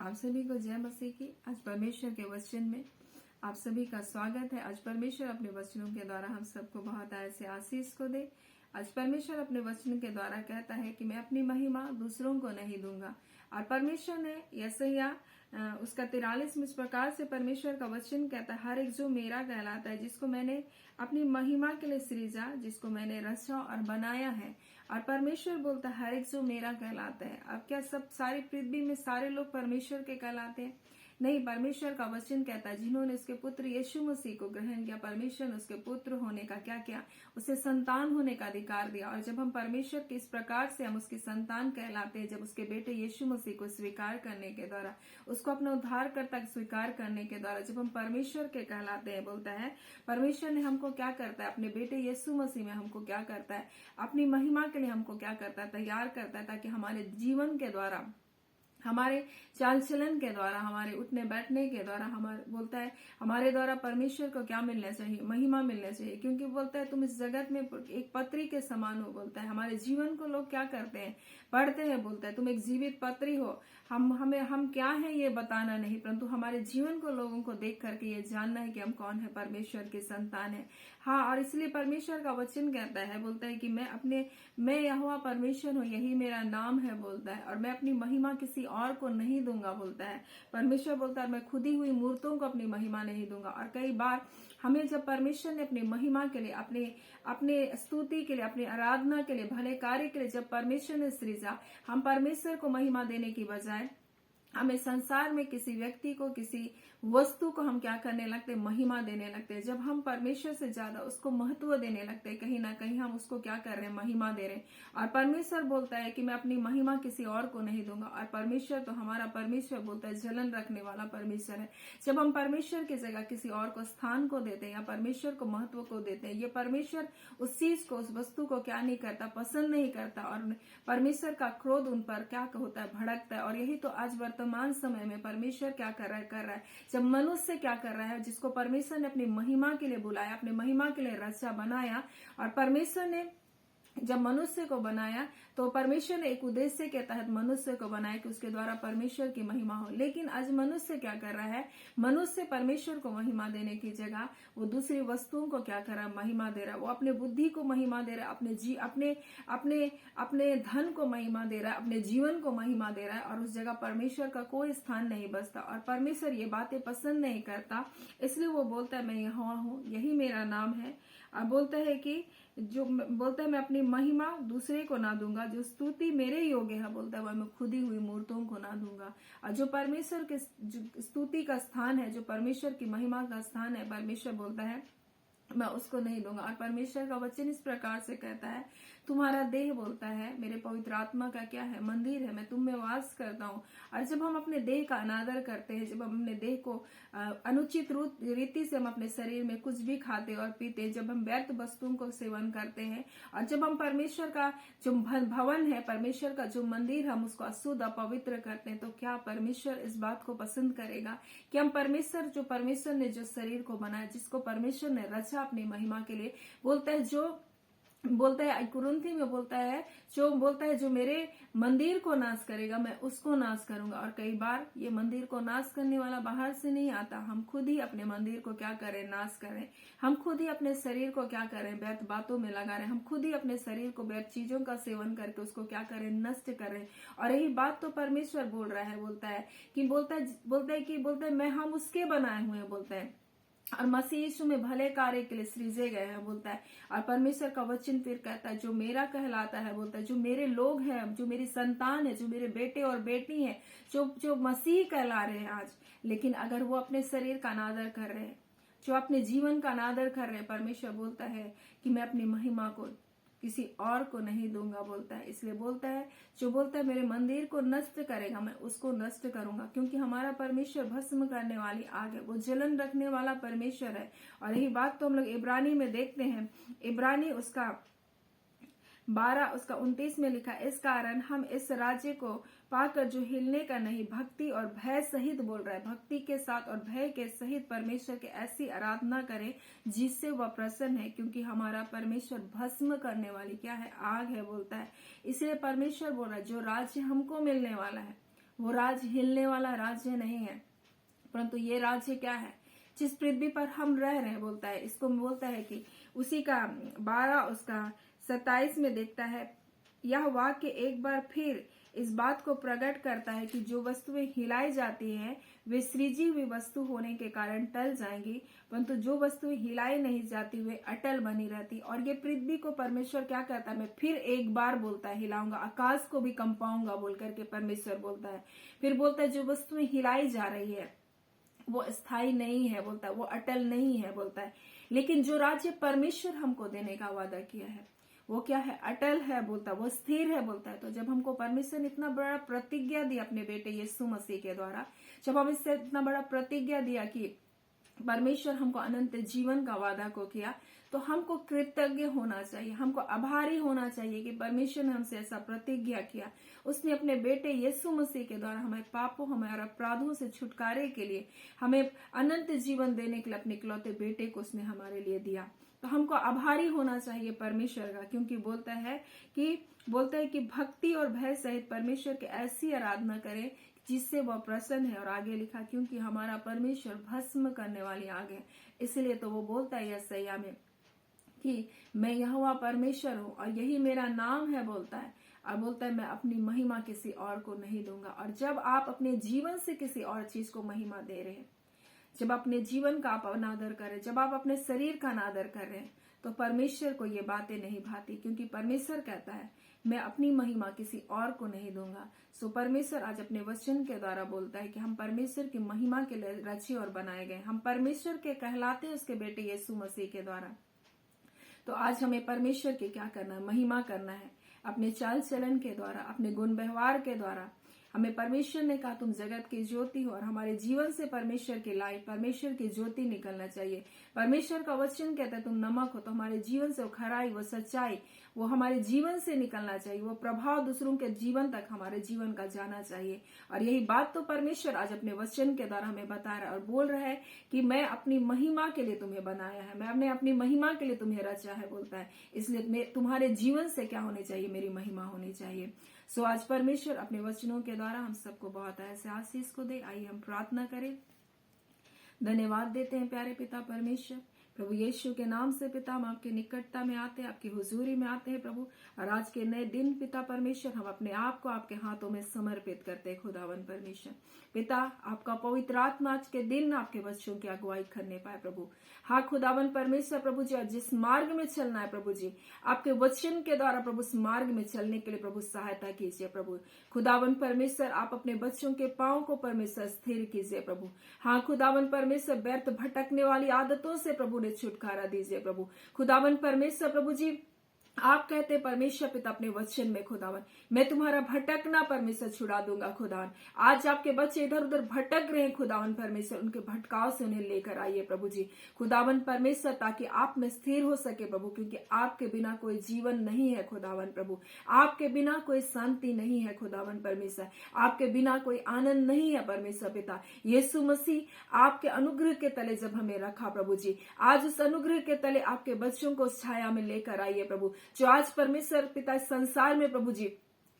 आप सभी को जय मसीह की। आज परमेश्वर के वचन में आप सभी का स्वागत है। आज परमेश्वर अपने वचनों के द्वारा हम सबको बहुत ऐसे आशीष को दे। आज परमेश्वर अपने वचन के द्वारा कहता है कि मैं अपनी महिमा दूसरों को नहीं दूंगा। और परमेश्वर ने यशायाह उसका 43 में इस प्रकार से परमेश्वर का वचन कहता है, हर एक जो मेरा कहलाता है, जिसको मैंने अपनी महिमा के लिए सृजा, जिसको मैंने रचा और बनाया है। और परमेश्वर बोलता है हर एक जो मेरा कहलाता है। अब क्या सब सारी पृथ्वी में सारे लोग परमेश्वर के कहलाते हैं? नहीं, परमेश्वर का वचन कहता है जिन्होंने उसके पुत्र यीशु मसीह को ग्रहण किया, परमेश्वर ने उसके पुत्र होने का क्या किया, उसे संतान होने का अधिकार दिया। और जब हम परमेश्वर के इस प्रकार से हम उसकी संतान कहलाते हैं, जब उसके बेटे यीशु मसीह को स्वीकार करने के द्वारा, उसको अपना उद्धारकर्ता स्वीकार करने के द्वारा जब हम परमेश्वर के कहलाते हैं, बोलता है परमेश्वर ने हमको क्या करता है, अपने बेटे यीशु मसीह में हमको क्या करता है, अपनी महिमा के लिए हमको क्या करता है, तैयार करता है, ताकि हमारे जीवन के द्वारा, हमारे चाल चलन के द्वारा, हमारे उठने बैठने के द्वारा, हमारे बोलता है हमारे द्वारा परमेश्वर को क्या मिलना चाहिए, महिमा मिलना चाहिए। क्योंकि बोलता है तुम इस जगत में एक पत्री के समान हो। बोलता है हमारे जीवन को लोग क्या करते हैं, पढ़ते हैं। बोलता है तुम एक जीवित पत्री हो। हम क्या है ये बताना नहीं, परंतु हमारे जीवन को लोगों को देख करके ये जानना है कि हम कौन है, परमेश्वर की संतान है। हाँ, और इसलिए परमेश्वर का वचन कहता है, बोलता है कि मैं यहोवा परमेश्वर हूँ, यही मेरा नाम है। बोलता है और मैं अपनी महिमा किसी और को नहीं दूंगा। बोलता है परमेश्वर बोलता है मैं खुदी हुई मूर्तों को अपनी महिमा नहीं दूंगा। और कई बार हमें जब परमेश्वर ने अपनी महिमा के लिए, अपने स्तुति के लिए, अपनी आराधना के लिए, भले कार्य के लिए जब परमेश्वर ने सृजा, हम परमेश्वर को महिमा देने की बजाय हमें संसार में किसी व्यक्ति को, किसी वस्तु को हम क्या करने लगते, महिमा देने लगते हैं। जब हम परमेश्वर से ज्यादा उसको महत्व देने लगते हैं, कहीं ना कहीं हम उसको क्या कर रहे हैं, महिमा दे रहे हैं। और परमेश्वर बोलता है कि मैं अपनी महिमा किसी और को नहीं दूंगा। और परमेश्वर तो हमारा परमेश्वर बोलता है जलन रखने वाला परमेश्वर है। जब हम परमेश्वर की जगह किसी और को स्थान को देते हैं या परमेश्वर को महत्व को देते हैं, ये परमेश्वर उस चीज को, उस वस्तु को क्या नहीं करता, पसंद नहीं करता। और परमेश्वर का क्रोध उन पर क्या होता है, भड़कता है। और यही तो आज वर्तमान समय में परमेश्वर क्या कर रहा है, जब मनुष्य क्या कर रहा है, जिसको परमेश्वर ने अपनी महिमा के लिए बुलाया, अपनी महिमा के लिए रचा, बनाया। और परमेश्वर ने जब मनुष्य को बनाया तो परमेश्वर ने एक उद्देश्य के तहत मनुष्य को बनाया कि उसके द्वारा परमेश्वर की महिमा हो। लेकिन आज मनुष्य क्या कर रहा है, मनुष्य परमेश्वर को महिमा देने की जगह वो दूसरी वस्तुओं को क्या कर रहा है, महिमा दे रहा है। वो अपने बुद्धि को महिमा दे रहा है, अपने धन को महिमा दे रहा है, अपने जीवन को महिमा दे रहा है। और उस जगह परमेश्वर का कोई स्थान नहीं बचता। और परमेश्वर ये बातें पसंद नहीं करता, इसलिए वो बोलता है मैं यहोवा हूँ, यही मेरा नाम है। और बोलता है कि बोलता है मैं अपनी महिमा दूसरे को ना दूंगा, जो स्तुति मेरे योग्य है, बोलता है वह मैं खुदी हुई मूर्तों को ना दूंगा। और जो परमेश्वर के स्तुति का स्थान है, जो परमेश्वर की महिमा का स्थान है, परमेश्वर बोलता है मैं उसको नहीं दूंगा। और परमेश्वर का वचन इस प्रकार से कहता है, तुम्हारा देह, बोलता है मेरे पवित्र आत्मा का क्या है, मंदिर है, मैं तुम में वास करता हूँ। और जब हम अपने देह का अनादर करते हैं, जब हम अपने देह को अनुचित रीति से हम अपने शरीर में कुछ भी खाते और पीते, जब हम व्यर्थ वस्तुओं को सेवन करते हैं, और जब हम परमेश्वर का जो भवन है, परमेश्वर का जो मंदिर, हम उसको अशुद्ध अपवित्र करते हैं, तो क्या परमेश्वर इस बात को पसंद करेगा कि हम परमेश्वर ने जो शरीर को बनाया, जिसको परमेश्वर ने रचा अपनी महिमा के लिए, बोलता है कुरिन्थी में बोलता है जो मेरे मंदिर को नाश करेगा, मैं उसको नाश करूंगा। और कई बार ये मंदिर को नाश करने वाला बाहर से नहीं आता, हम खुद ही अपने मंदिर को क्या करें, नाश करें। हम खुद ही अपने शरीर को क्या करें, व्यर्थ बातों में लगा रहे। हम खुद ही अपने शरीर को व्यर्थ चीजों का सेवन करके उसको क्या करें, नष्ट करें। और यही बात तो परमेश्वर बोल रहा है, बोलता है मैं हम उसके बनाए हुए हैं, बोलता है, और मसीह यीशु में भले कार्य के लिए सृजे गए हैं, बोलता है। और परमेश्वर का वचन फिर कहता है जो मेरा कहलाता है, बोलता है जो मेरे लोग हैं, जो मेरी संतान है, जो मेरे बेटे और बेटी हैं, जो मसीह कहला रहे हैं आज, लेकिन अगर वो अपने शरीर का अनादर कर रहे हैं, जो अपने जीवन का अनादर कर रहे हैं, परमेश्वर बोलता है कि मैं अपनी महिमा को किसी और को नहीं दूंगा, बोलता है। इसलिए बोलता है मेरे मंदिर को नष्ट करेगा, मैं उसको नष्ट करूंगा। क्योंकि हमारा परमेश्वर भस्म करने वाली आग है, वो जलन रखने वाला परमेश्वर है। और यही बात तो हम लोग इब्रानी में देखते हैं। इब्रानी उसका 29 में लिखा, इस कारण हम इस राज्य को पाकर जो हिलने का नहीं, भक्ति और भय सहित, बोल रहा है, भक्ति के साथ और भय के सहित परमेश्वर के ऐसी आराधना करें जिससे वह प्रसन्न है। क्योंकि हमारा परमेश्वर भस्म करने वाली क्या है, आग है, बोलता है। इसलिए परमेश्वर बोल रहा है जो राज्य हमको मिलने वाला है वो राज्य हिलने वाला राज्य नहीं है, परंतु ये राज्य क्या है, जिस पृथ्वी पर हम रह रहे हैं, बोलता है, इसको बोलता है कि उसी का 12 उसका 27 में देखता है, यह वाक्य एक बार फिर इस बात को प्रकट करता है कि जो वस्तुएं हिलाई जाती हैं वे सृजी हुई वस्तु होने के कारण टल जाएंगी, परंतु जो वस्तुएं हिलाई नहीं जाती वे अटल बनी रहती। और ये पृथ्वी को परमेश्वर क्या कहता है, मैं फिर एक बार बोलता है हिलाऊंगा, आकाश को भी कंपाऊंगा बोल करके परमेश्वर बोलता है। फिर बोलता है जो वस्तुएं हिलाई जा रही है वो स्थायी नहीं है, बोलता है, वो अटल नहीं है, बोलता है, लेकिन जो राज्य परमेश्वर हमको देने का वादा किया है वो क्या है, अटल है, बोलता है, वो स्थिर है, बोलता है। तो जब हमको परमेश्वर ने इतना बड़ा प्रतिज्ञा दी अपने बेटे यीशु मसीह के द्वारा, जब हम इससे इतना बड़ा प्रतिज्ञा दिया कि परमेश्वर हमको अनंत जीवन का वादा को किया, तो हमको कृतज्ञ होना चाहिए, हमको आभारी होना चाहिए कि परमेश्वर ने हमसे ऐसा प्रतिज्ञा किया। उसने अपने बेटे यीशु मसीह के द्वारा हमारे पापों, हमारे अपराधों से छुटकारे के लिए, हमें अनंत जीवन देने के लिए अपने इकलौते बेटे को उसने हमारे लिए दिया। तो हमको आभारी होना चाहिए परमेश्वर का, क्योंकि बोलता है कि भक्ति और भय सहित परमेश्वर की ऐसी आराधना करें जिससे वह प्रसन्न है। और आगे लिखा, क्योंकि हमारा परमेश्वर भस्म करने वाली आग है, इसलिए तो वो बोलता है यशायाह में कि मैं यहोवा परमेश्वर हूँ और यही मेरा नाम है, बोलता है। और बोलता है मैं अपनी महिमा किसी और को नहीं दूंगा। और जब आप अपने जीवन से किसी और चीज को महिमा दे रहे हैं, जब अपने जीवन का आप अनादर करें, जब आप अपने शरीर का अनादर कर रहे हैं, तो परमेश्वर को ये बातें नहीं भाती, क्योंकि परमेश्वर कहता है मैं अपनी महिमा किसी और को नहीं दूंगा। सो परमेश्वर आज अपने वचन के द्वारा बोलता है कि हम परमेश्वर की महिमा के लिए रचे और बनाए गए, हम परमेश्वर के कहलाते हैं उसके बेटे यीशु मसीह के द्वारा। तो आज हमें परमेश्वर की क्या करना है, महिमा करना है, अपने चाल चलन के द्वारा, अपने गुण व्यवहार के द्वारा। हमें परमेश्वर ने कहा तुम जगत की ज्योति हो, और हमारे जीवन से परमेश्वर की लाइट, परमेश्वर की ज्योति निकलना चाहिए। परमेश्वर का वचन कहता है तुम नमक हो, तो हमारे जीवन से वो खराई, वो सच्चाई, वो हमारे जीवन से निकलना चाहिए, वो प्रभाव दूसरों के जीवन तक हमारे जीवन का जाना चाहिए। और यही बात तो परमेश्वर आज अपने वचन के द्वारा हमें बता रहा है और बोल रहा है कि मैं अपनी महिमा के लिए तुम्हें बनाया है, मैंने अपनी महिमा के लिए तुम्हें रचा है, बोलता है। इसलिए तुम्हारे जीवन से क्या होनी चाहिए, मेरी महिमा होनी चाहिए। सो आज परमेश्वर अपने वचनों के द्वारा हम सबको बहुत ऐसे आशीष को दे। आइए हम प्रार्थना करें। धन्यवाद देते हैं प्यारे पिता परमेश्वर, प्रभु यीशु के नाम से पिता हम आपके निकटता में आते हैं, आपकी हुजूरी में आते हैं प्रभु। और आज के नए दिन पिता परमेश्वर हम अपने आप को आपके हाथों में समर्पित करते हैं खुदावन परमेश्वर। पिता आपका पवित्र आत्मा आज के दिन आपके बच्चों की अगुवाई करने पाए प्रभु। हाँ खुदावन परमेश्वर प्रभु जी, जिस मार्ग में चलना है प्रभु जी, आपके वचन के द्वारा प्रभु उस मार्ग में चलने के लिए प्रभु सहायता कीजिए प्रभु। खुदावन परमेश्वर आप अपने बच्चों के पांव को परमेश्वर स्थिर कीजिए प्रभु। हाँ खुदावन परमेश्वर व्यर्थ भटकने वाली आदतों से प्रभु ने छुटकारा दीजिए प्रभु। खुदावन परमेश्वर प्रभु जी, आप कहते परमेश्वर पिता अपने वचन में खुदावन मैं तुम्हारा भटकना परमेश्वर छुड़ा दूंगा खुदावन। आज आपके बच्चे इधर उधर भटक रहे हैं खुदावन परमेश्वर, उनके भटकाव से उन्हें लेकर आइए प्रभु जी खुदावन परमेश्वर, ताकि आप में स्थिर हो सके प्रभु, क्योंकि आपके बिना कोई जीवन नहीं है खुदावन प्रभु, आपके बिना कोई शांति नहीं है खुदावन परमेश्वर, आपके बिना कोई आनंद नहीं है परमेश्वर पिता। यीशु मसीह आपके अनुग्रह के तले जब हमें रखा प्रभु जी, आज उस अनुग्रह के तले आपके बच्चों को छाया में लेकर आइए प्रभु, जो आज परमेश्वर पिता संसार में प्रभु जी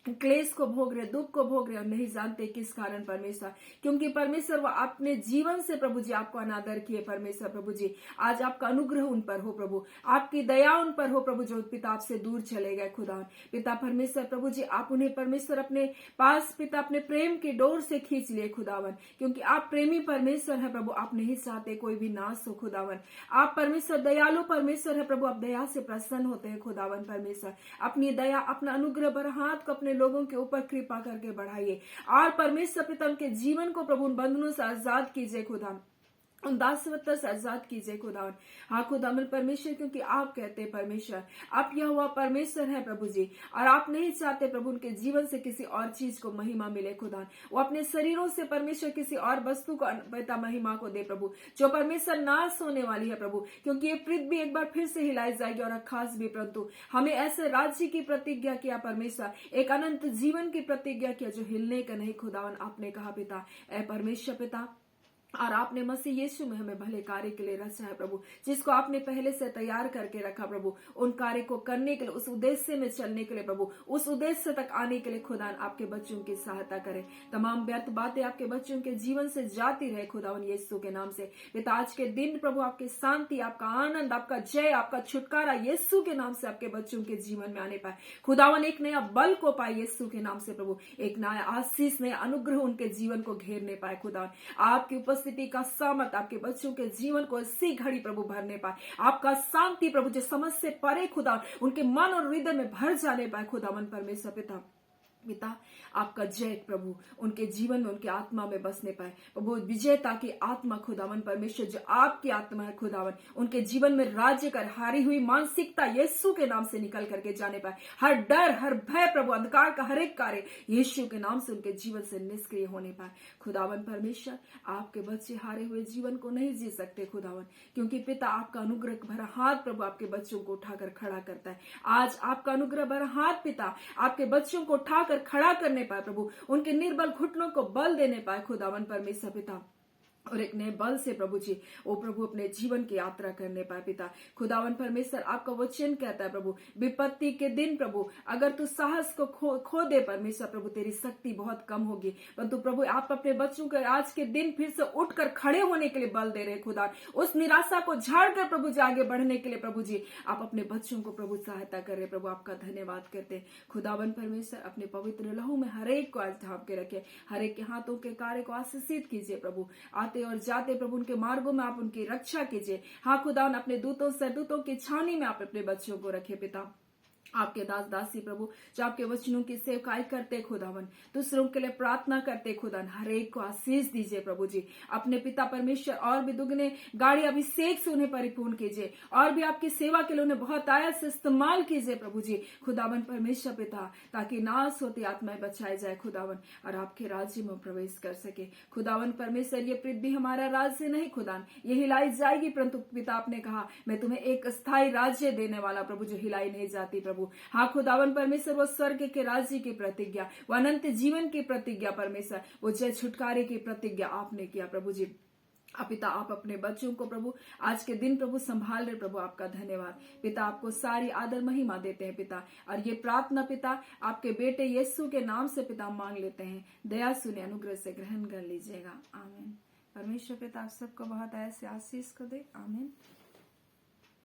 क्लेश को भोग रहे, दुख को भोग रहे और नहीं जानते किस कारण परमेश्वर, क्योंकि परमेश्वर वो अपने जीवन से प्रभु जी आपको अनादर किए परमेश्वर प्रभु जी। आज आपका अनुग्रह उन पर हो प्रभु, आपकी दया उन पर हो प्रभु, जो पिता आपसे दूर चले गए खुदा पिता परमेश्वर प्रभु जी, आप उन्हें परमेश्वर अपने पास पिता अपने प्रेम की डोर से खींच लिए खुदावन, क्योंकि आप प्रेमी परमेश्वर है प्रभु, आप नहीं चाहते कोई भी नाश हो खुदावन। आप परमेश्वर दयालु परमेश्वर है प्रभु, आप दया से प्रसन्न होते हैं खुदावन परमेश्वर। अपनी दया अपना अनुग्रह भरा हाथ को अपने लोगों के ऊपर कृपा करके बढ़ाइए और परमेश्वर पिता उनके जीवन को प्रभु उन बंधनों से आजाद कीजिए खुदा, उन दासवत्ता से आजाद कीजिए खुदावन। हाँ खुदावन परमेश्वर, क्योंकि आप कहते हैं परमेश्वर आप यहोवा परमेश्वर है प्रभु जी, और आप नहीं चाहते प्रभु उनके जीवन से किसी और चीज को महिमा मिले खुदा, वो अपने शरीरों से परमेश्वर किसी और वस्तु को पिता महिमा को दे प्रभु, जो परमेश्वर नाश होने वाली है प्रभु, क्योंकि ये पृथ्वी एक बार फिर से हिलाई जाएगी और खास भी, परंतु हमें ऐसे राज्य की प्रतिज्ञा किया परमेश्वर, एक अनंत जीवन की प्रतिज्ञा किया जो हिलने का नहीं खुदावन आपने कहा पिता। ए परमेश्वर पिता और आपने मसीह यीशु में हमें भले कार्य के लिए रचा है प्रभु, जिसको आपने पहले से तैयार करके रखा प्रभु, उन कार्य को करने के लिए, उस उद्देश्य में चलने के लिए प्रभु, उस उद्देश्य तक आने के लिए खुदावन आपके बच्चों की सहायता करें। तमाम व्यर्थ बातें आपके बच्चों के जीवन से जाती रहे खुदावन यीशु के नाम से। पिता आज के दिन प्रभु आपकी शांति, आपका आनंद, आपका जय, आपका छुटकारा यीशु के नाम से आपके बच्चों के जीवन में आने पाए खुदावन। एक नया बल को पाए यीशु के नाम से प्रभु, एक नया आशीष, नया अनुग्रह उनके जीवन को घेरने पाए खुदावन। आपकी उपस्थिति का सामर्थ आपके बच्चों के जीवन को इसी घड़ी प्रभु भरने पाए। आपका शांति प्रभु जो समझ से परे खुदा उनके मन और हृदय में भर जाने पाए खुदावन परमेश्वर पिता आपका जय प्रभु उनके जीवन में, उनके आत्मा में बसने पाए प्रभु। विजेता की आत्मा खुदावन परमेश्वर जो आपकी आत्मा है खुदावन, उनके जीवन में राज्य कर हारी हुई मानसिकता यीशु के नाम से निकल करके जाने पाए। हर डर, हर भय प्रभु, अंधकार का हर एक कार्य यीशु के नाम से उनके जीवन से निष्क्रिय होने पाए खुदावन परमेश्वर। आपके बच्चे हारे हुए जीवन को नहीं जी सकते खुदावन, क्योंकि पिता आपका अनुग्रह भरा हाथ प्रभु आपके बच्चों को उठाकर खड़ा करता है। आज आपका अनुग्रह भरा हाथ पिता आपके बच्चों को उठाकर खड़ा करने पाए प्रभु, उनके निर्बल घुटनों को बल देने पाए खुदावन परमेश्वर पिता, और एक नए बल से प्रभु जी वो प्रभु अपने जीवन की यात्रा करने पाए पिता खुदावन परमेश्वर। आपका वचन कहता है प्रभु, विपत्ति के दिन प्रभु अगर तू साहस को खो दे परमेश्वर प्रभु, तेरी शक्ति बहुत कम होगी, परंतु प्रभु आप अपने बच्चों को आज के दिन फिर से उठकर खड़े होने के लिए बल दे रहे खुदा। उस निराशा को झाड़कर प्रभु जी आगे बढ़ने के लिए प्रभु जी आप अपने बच्चों को प्रभु सहायता कर रहे प्रभु। आपका धन्यवाद करते हैं खुदावन परमेश्वर। अपने पवित्र लहू में हर एक को आज ढांप के रखे, हर एक के हाथों के कार्य को आशीषित कीजिए प्रभु। आते और जाते प्रभु उनके मार्गों में आप उनकी रक्षा कीजिए। हाँ खुदावन अपने दूतों सरदूतों की छावनी में आप अपने बच्चों को रखे पिता। आपके दास दासी प्रभु जो आपके वचनों की सेवकाई करते खुदावन, दूसरों के लिए प्रार्थना करते खुदावन, हर एक को आशीष दीजिए प्रभु जी। अपने पिता परमेश्वर और भी दुगने गाड़ी अभिषेक से उन्हें परिपूर्ण कीजिए, और भी आपकी सेवा के लिए उन्हें बहुत आयत से इस्तेमाल कीजिए प्रभु जी खुदावन परमेश्वर पिता, ताकि नाश होती आत्माएं बचाई जाए खुदावन, और आपके राज्य में प्रवेश कर सके खुदावन परमेश्वर। ये पृथ्वी हमारा राज्य नहीं खुदावन, ये हिलाई जाएगी, परंतु पिता आपने कहा मैं तुम्हें एक स्थायी राज्य देने वाला प्रभु जो हिलाई नहीं जाती प्रभु। हाँ खुदावन परमेश्वर, वो स्वर्ग के राज्य की प्रतिज्ञा, वो अनंत जीवन की प्रतिज्ञा परमेश्वर, वो जय छुटकारे की प्रतिज्ञा आपने किया प्रभु जी। पिता आप अपने बच्चों को प्रभु आज के दिन प्रभु संभाल रहे प्रभु। आपका धन्यवाद पिता, आपको सारी आदर महिमा देते हैं पिता, और ये प्रार्थना पिता आपके बेटे यीशु के नाम से पिता मांग लेते हैं। दया सुने, अनुग्रह से ग्रहण कर लीजिएगा, आमीन। परमेश्वर पिता आप सबको बहुत ऐसे आशीष को दे, आमीन।